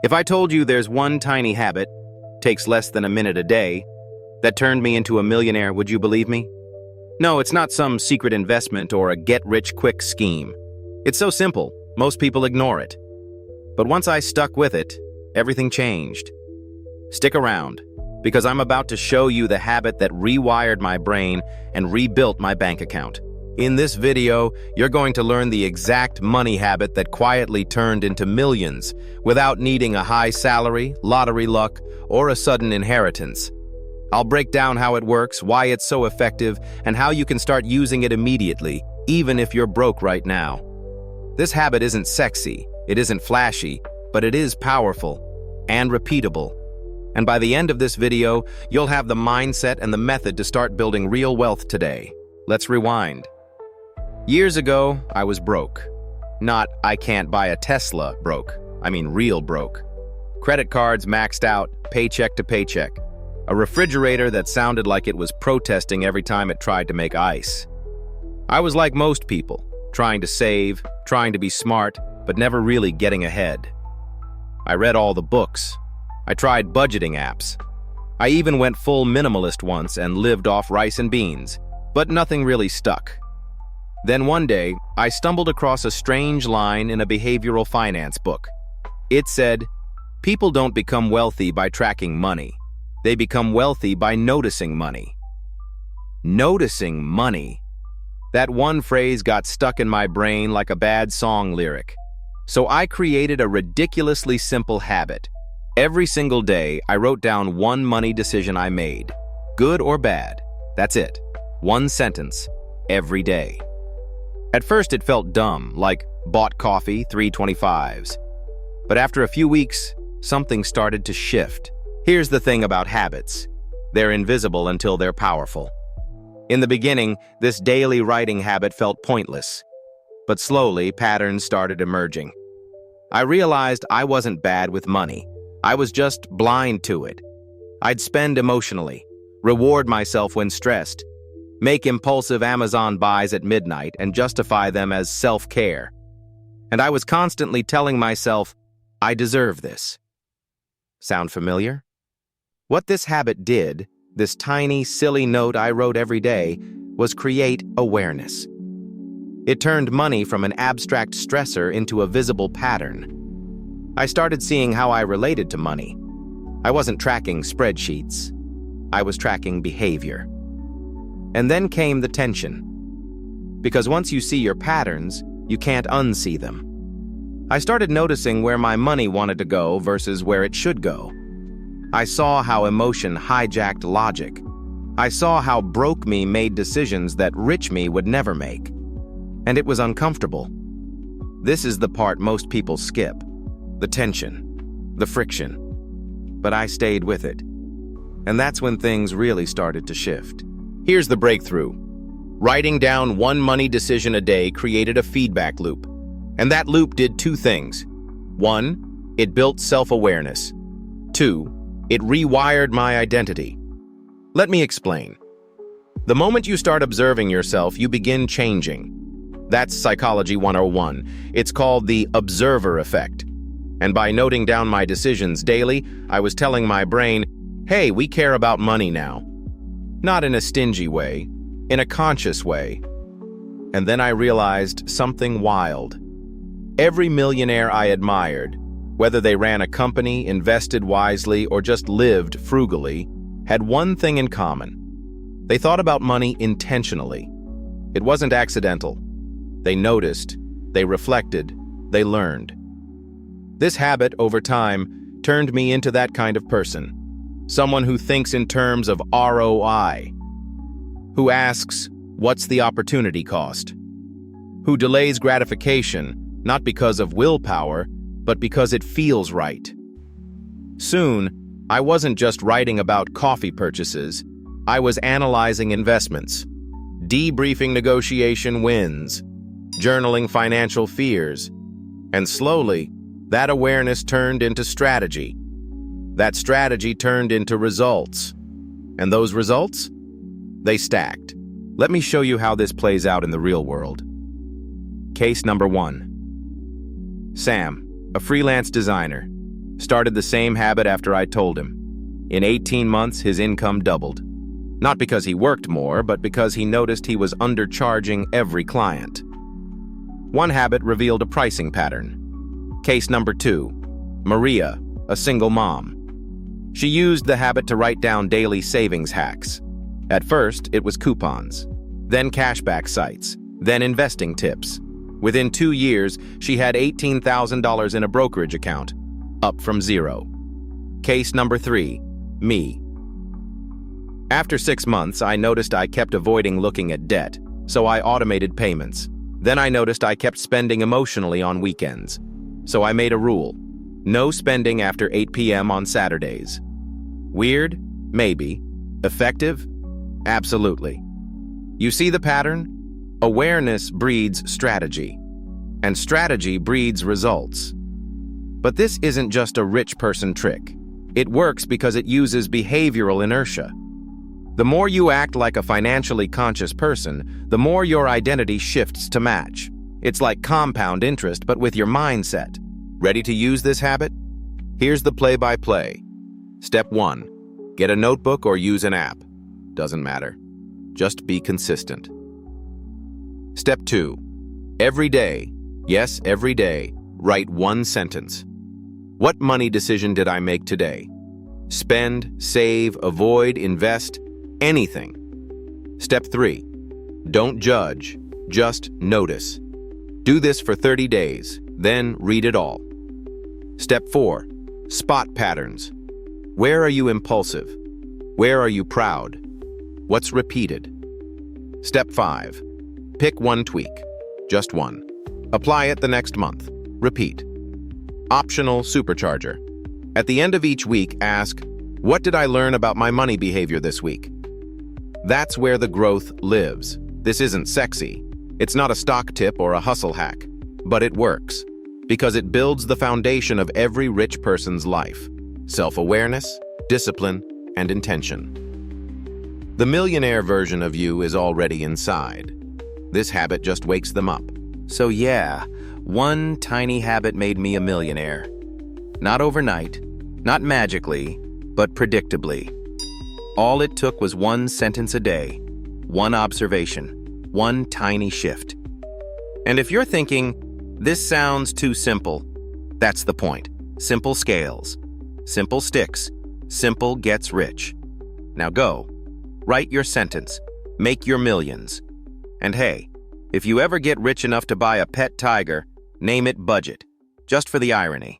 If I told you there's one tiny habit, takes less than a minute a day, that turned me into a millionaire, would you believe me? No, it's not some secret investment or a get-rich-quick scheme. It's so simple, most people ignore it. But once I stuck with it, everything changed. Stick around, because I'm about to show you the habit that rewired my brain and rebuilt my bank account. In this video, you're going to learn the exact money habit that quietly turned into millions without needing a high salary, lottery luck, or a sudden inheritance. I'll break down how it works, why it's so effective, and how you can start using it immediately, even if you're broke right now. This habit isn't sexy, it isn't flashy, but it is powerful and repeatable. And by the end of this video, you'll have the mindset and the method to start building real wealth today. Let's rewind. Years ago, I was broke. Not, I can't buy a Tesla broke. I mean real broke. Credit cards maxed out, paycheck to paycheck. A refrigerator that sounded like it was protesting every time it tried to make ice. I was like most people, trying to save, trying to be smart, but never really getting ahead. I read all the books. I tried budgeting apps. I even went full minimalist once and lived off rice and beans, but nothing really stuck. Then one day, I stumbled across a strange line in a behavioral finance book. It said, "People don't become wealthy by tracking money. They become wealthy by noticing money." Noticing money. That one phrase got stuck in my brain like a bad song lyric. So I created a ridiculously simple habit. Every single day, I wrote down one money decision I made. Good or bad. That's it. One sentence. Every day. At first it felt dumb, like bought coffee, 3.25s. But after a few weeks, something started to shift. Here's the thing about habits. They're invisible until they're powerful. In the beginning, this daily writing habit felt pointless. But slowly, patterns started emerging. I realized I wasn't bad with money. I was just blind to it. I'd spend emotionally, reward myself when stressed, make impulsive Amazon buys at midnight and justify them as self-care. And I was constantly telling myself, I deserve this. Sound familiar? What this habit did, this tiny, silly note I wrote every day, was create awareness. It turned money from an abstract stressor into a visible pattern. I started seeing how I related to money. I wasn't tracking spreadsheets. I was tracking behavior. And then came the tension. Because once you see your patterns, you can't unsee them. I started noticing where my money wanted to go versus where it should go. I saw how emotion hijacked logic. I saw how broke me made decisions that rich me would never make. And it was uncomfortable. This is the part most people skip. The tension, the friction. But I stayed with it. And that's when things really started to shift. Here's the breakthrough. Writing down one money decision a day created a feedback loop. And that loop did two things. One, it built self-awareness. Two, it rewired my identity. Let me explain. The moment you start observing yourself, you begin changing. That's Psychology 101. It's called the observer effect. And by noting down my decisions daily, I was telling my brain, hey, we care about money now. Not in a stingy way, in a conscious way. And then I realized something wild. Every millionaire I admired, whether they ran a company, invested wisely, or just lived frugally, had one thing in common. They thought about money intentionally. It wasn't accidental. They noticed, they reflected, they learned. This habit, over time, turned me into that kind of person. Someone who thinks in terms of ROI. Who asks, what's the opportunity cost? Who delays gratification, not because of willpower, but because it feels right. Soon, I wasn't just writing about coffee purchases. I was analyzing investments, debriefing negotiation wins, journaling financial fears, and slowly, that awareness turned into strategy. That strategy turned into results. And those results? They stacked. Let me show you how this plays out in the real world. Case number 1. Sam, a freelance designer. Started the same habit after I told him. In 18 months, his income doubled. Not because he worked more, but because he noticed he was undercharging every client. One habit revealed a pricing pattern. Case number 2, Maria, a single mom. She used the habit to write down daily savings hacks. At first, it was coupons, then cashback sites, then investing tips. Within 2 years, she had $18,000 in a brokerage account, up from zero. Case number 3, me. After 6 months, I noticed I kept avoiding looking at debt, so I automated payments. Then I noticed I kept spending emotionally on weekends. So I made a rule: no spending after 8 p.m. on Saturdays. Weird? Maybe. Effective? Absolutely. You see the pattern? Awareness breeds strategy, and strategy breeds results. But this isn't just a rich person trick. It works because it uses behavioral inertia. The more you act like a financially conscious person, the more your identity shifts to match. It's like compound interest, but with your mindset. Ready to use this habit? Here's the play-by-play. Step 1. Get a notebook or use an app. Doesn't matter. Just be consistent. Step 2. Every day, yes, every day, write one sentence. What money decision did I make today? Spend, save, avoid, invest, anything. Step 3. Don't judge, just notice. Do this for 30 days, then read it all. Step 4. Spot patterns. Where are you impulsive? Where are you proud? What's repeated? Step 5. Pick one tweak, just one. Apply it the next month. Repeat. Optional supercharger. At the end of each week, ask, what did I learn about my money behavior this week? That's where the growth lives. This isn't sexy. It's not a stock tip or a hustle hack, but it works because it builds the foundation of every rich person's life: self-awareness, discipline, and intention. The millionaire version of you is already inside. This habit just wakes them up. So yeah, one tiny habit made me a millionaire. Not overnight, not magically, but predictably. All it took was one sentence a day, one observation, one tiny shift. And if you're thinking, this sounds too simple, that's the point. Simple scales, simple sticks, simple gets rich. Now go, write your sentence, make your millions. And hey, if you ever get rich enough to buy a pet tiger, name it Budget, just for the irony.